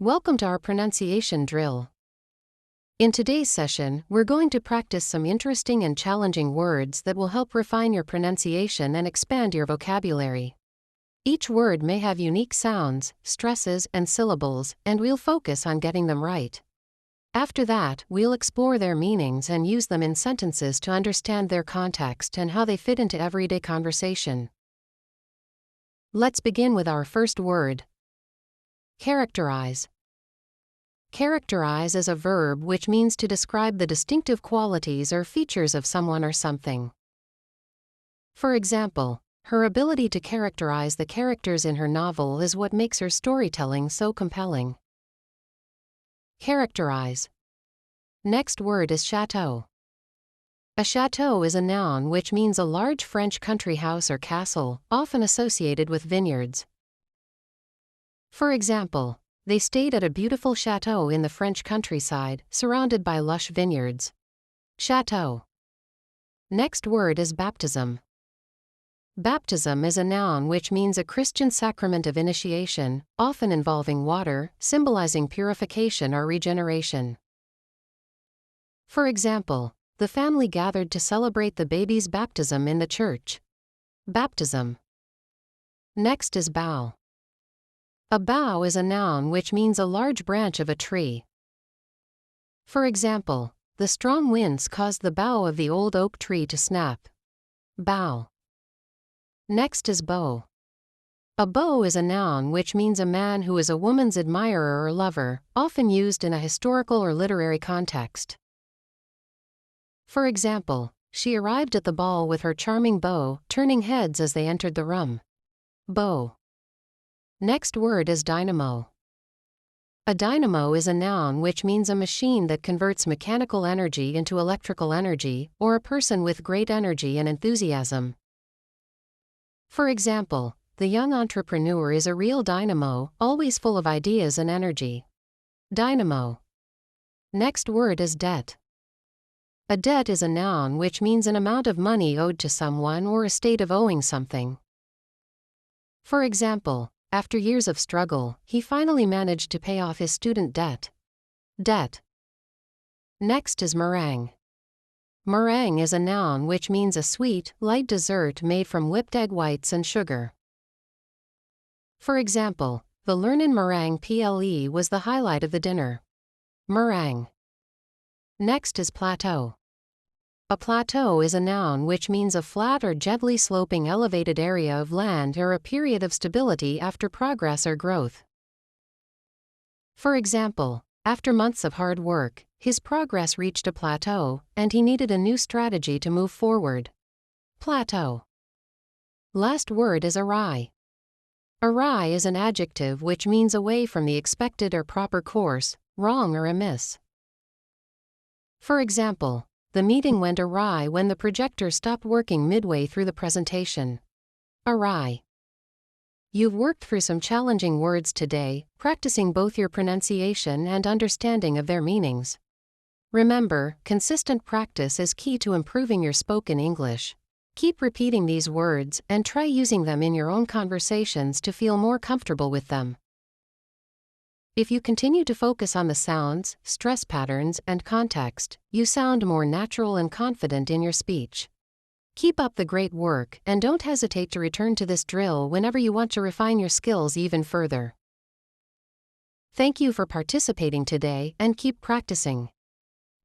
Welcome to our pronunciation drill. In today's session, we're going to practice some interesting and challenging words that will help refine your pronunciation and expand your vocabulary. Each word may have unique sounds, stresses, and syllables, and we'll focus on getting them right. After that, we'll explore their meanings and use them in sentences to understand their context and how they fit into everyday conversation. Let's begin with our first word. Characterize. Characterize is a verb which means to describe the distinctive qualities or features of someone or something. For example, her ability to characterize the characters in her novel is what makes her storytelling so compelling. Characterize. Next word is chateau. A chateau is a noun which means a large French country house or castle, often associated with vineyards. For example, they stayed at a beautiful chateau in the French countryside, surrounded by lush vineyards. Chateau. Next word is baptism. Baptism is a noun which means a Christian sacrament of initiation, often involving water, symbolizing purification or regeneration. For example, the family gathered to celebrate the baby's baptism in the church. Baptism. Next is bough. A bough is a noun which means a large branch of a tree. For example, the strong winds caused the bough of the old oak tree to snap. Bough. Next is beau. A beau is a noun which means a man who is a woman's admirer or lover, often used in a historical or literary context. For example, she arrived at the ball with her charming beau, turning heads as they entered the room. Beau. Next word is dynamo. A dynamo is a noun which means a machine that converts mechanical energy into electrical energy, or a person with great energy and enthusiasm. For example, the young entrepreneur is a real dynamo, always full of ideas and energy. Dynamo. Next word is debt. A debt is a noun which means an amount of money owed to someone or a state of owing something. For example, after years of struggle, he finally managed to pay off his student debt. Debt. Next is meringue. Meringue is a noun which means a sweet, light dessert made from whipped egg whites and sugar. For example, the Lernen meringue PLE was the highlight of the dinner. Meringue. Next is plateau. A plateau is a noun which means a flat or gently sloping elevated area of land or a period of stability after progress or growth. For example, after months of hard work, his progress reached a plateau, and he needed a new strategy to move forward. Plateau. Last word is awry. Awry is an adjective which means away from the expected or proper course, wrong or amiss. For example, the meeting went awry when the projector stopped working midway through the presentation. Awry. You've worked through some challenging words today, practicing both your pronunciation and understanding of their meanings. Remember, consistent practice is key to improving your spoken English. Keep repeating these words and try using them in your own conversations to feel more comfortable with them. If you continue to focus on the sounds, stress patterns, and context, you sound more natural and confident in your speech. Keep up the great work and don't hesitate to return to this drill whenever you want to refine your skills even further. Thank you for participating today and keep practicing.